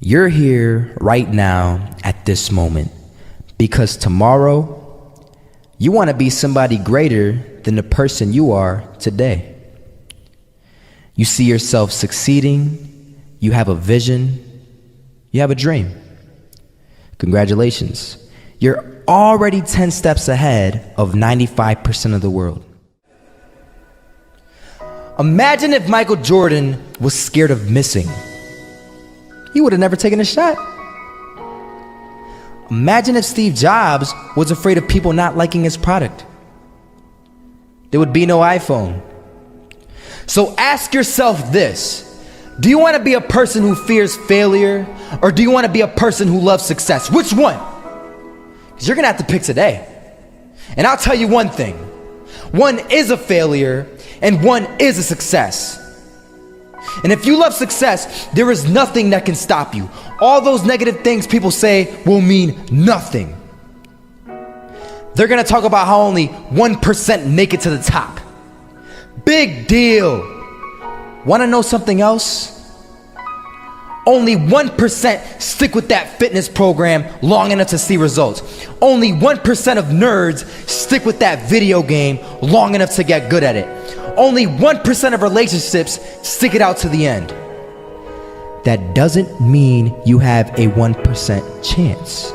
You're here right now at this moment because tomorrow you want to be somebody greater than the person you are today. You see yourself succeeding, you have a vision, you have a dream. Congratulations. You're already 10 steps ahead of 95% of the world. Imagine if Michael Jordan was scared of missing. He would have never taken a shot. Imagine if Steve Jobs was afraid of people not liking his product. There would be no iPhone. So ask yourself this: do you want to be a person who fears failure, or do you want to be a person who loves success? Which one? Because you're going to have to pick today. And I'll tell you one thing: one is a failure and one is a success. And if you love success, there is nothing that can stop you. All those negative things people say will mean nothing. They're gonna talk about how only 1% make it to the top. Big deal. Wanna know something else? Only 1% stick with that fitness program long enough to see results. Only 1% of nerds stick with that video game long enough to get good at it. Only 1% of relationships stick it out to the end. That doesn't mean you have a 1% chance.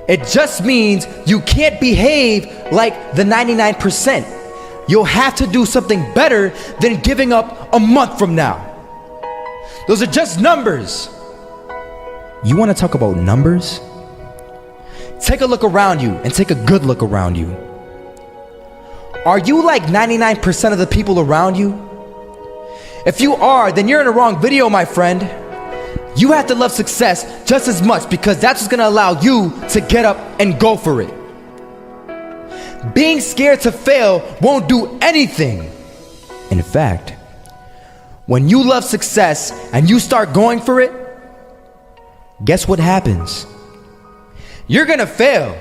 It just means you can't behave like the 99%. You'll have to do something better than giving up a month from now. Those are just numbers. You want to talk about numbers? Take a look around you and take a good look around you. Are you like 99% of the people around you? If you are, then you're in the wrong video, my friend. You have to love success just as much because that's what's gonna allow you to get up and go for it. Being scared to fail won't do anything. In fact, when you love success and you start going for it, guess what happens? You're gonna fail.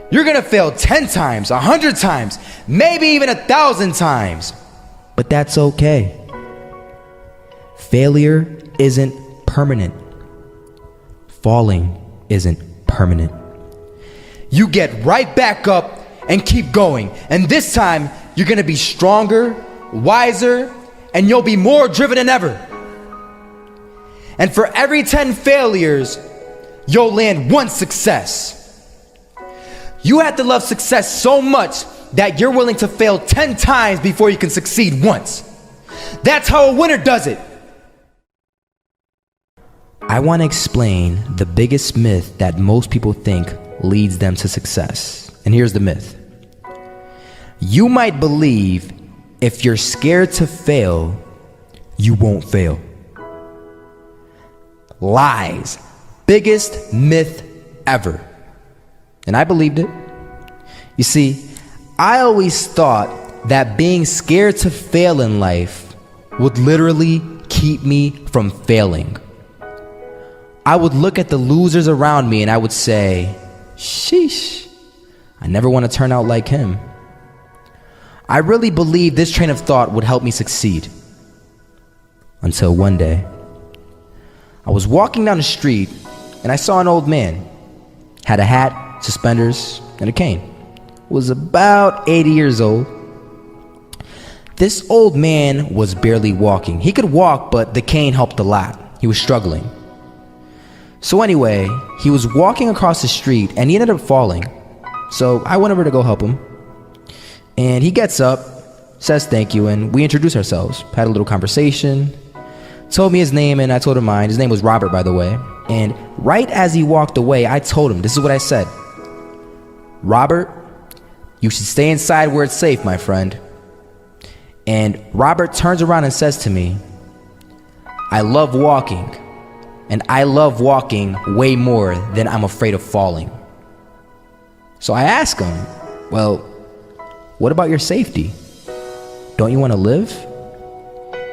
You're gonna fail 10 times, 100 times, maybe even 1,000 times. But that's okay. Failure isn't permanent. Falling isn't permanent. You get right back up and keep going. And this time, you're gonna be stronger, wiser, and you'll be more driven than ever. And for every 10 failures, you'll land one success. You have to love success so much that you're willing to fail 10 times before you can succeed once. That's how a winner does it. I want to explain the biggest myth that most people think leads them to success. And here's the myth. You might believe if you're scared to fail, you won't fail. Lies. Biggest myth ever. And I believed it. You see, I always thought that being scared to fail in life would literally keep me from failing. I would look at the losers around me and I would say, sheesh, I never want to turn out like him. I really believed this train of thought would help me succeed. Until one day, I was walking down the street and I saw an old man. Had a hat, suspenders, and a cane. Was about 80 years old. This old man was barely walking. He could walk, but the cane helped a lot. He was struggling. So anyway, he was walking across the street and he ended up falling. So I went over to go help him. And he gets up, says thank you, and we introduced ourselves. Had a little conversation. Told me his name and I told him mine. His name was Robert, by the way. And right as he walked away, I told him, this is what I said. Robert, you should stay inside where it's safe, my friend. And Robert turns around and says to me, I love walking, and I love walking way more than I'm afraid of falling. So I asked him, well, what about your safety? Don't you want to live?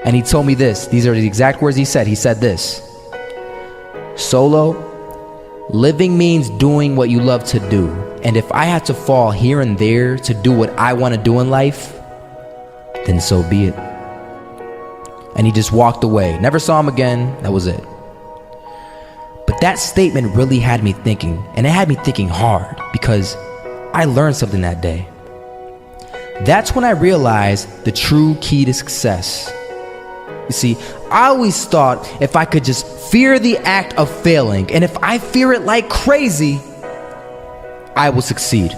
And he told me this. These are the exact words he said. He said this: Solo, living means doing what you love to do. And if I have to fall here and there to do what I want to do in life, then so be it. And he just walked away. Never saw him again. That was it. that statement really had me thinking, and it had me thinking hard because I learned something that day. That's when I realized the true key to success. You see, I always thought if I could just fear the act of failing, and if I fear it like crazy, I will succeed.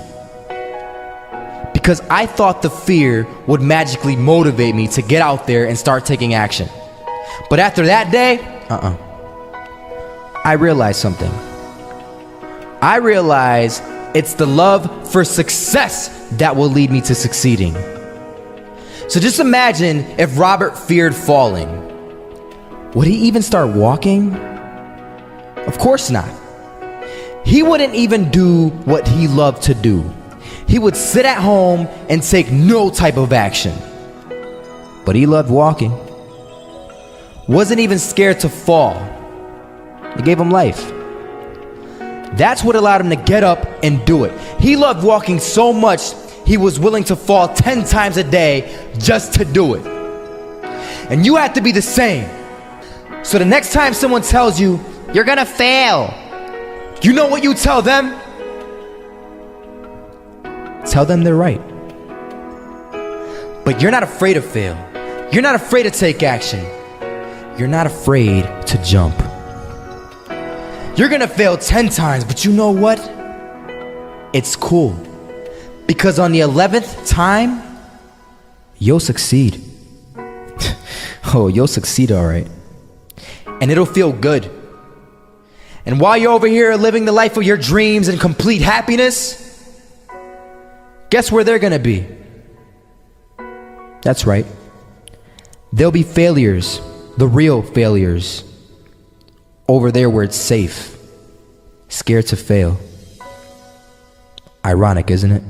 Because I thought the fear would magically motivate me to get out there and start taking action. But after that day, I realized something. I realized it's the love for success that will lead me to succeeding. So just imagine if Robert feared falling. Would he even start walking? Of course not. He wouldn't even do what he loved to do. He would sit at home and take no type of action. But he loved walking. Wasn't even scared to fall. It gave him life. That's what allowed him to get up and do it. He loved walking so much, he was willing to fall 10 times a day just to do it. And you have to be the same. So the next time someone tells you, you're gonna fail, you know what you tell them? Tell them they're right. But you're not afraid to fail. You're not afraid to take action. You're not afraid to jump. You're gonna fail 10 times, but you know what? It's cool. Because on the 11th time, you'll succeed. Oh, you'll succeed, all right. And it'll feel good. And while you're over here living the life of your dreams and complete happiness, guess where they're gonna be? That's right. They'll be failures, the real failures. Over there where it's safe, scared to fail. Ironic, isn't it?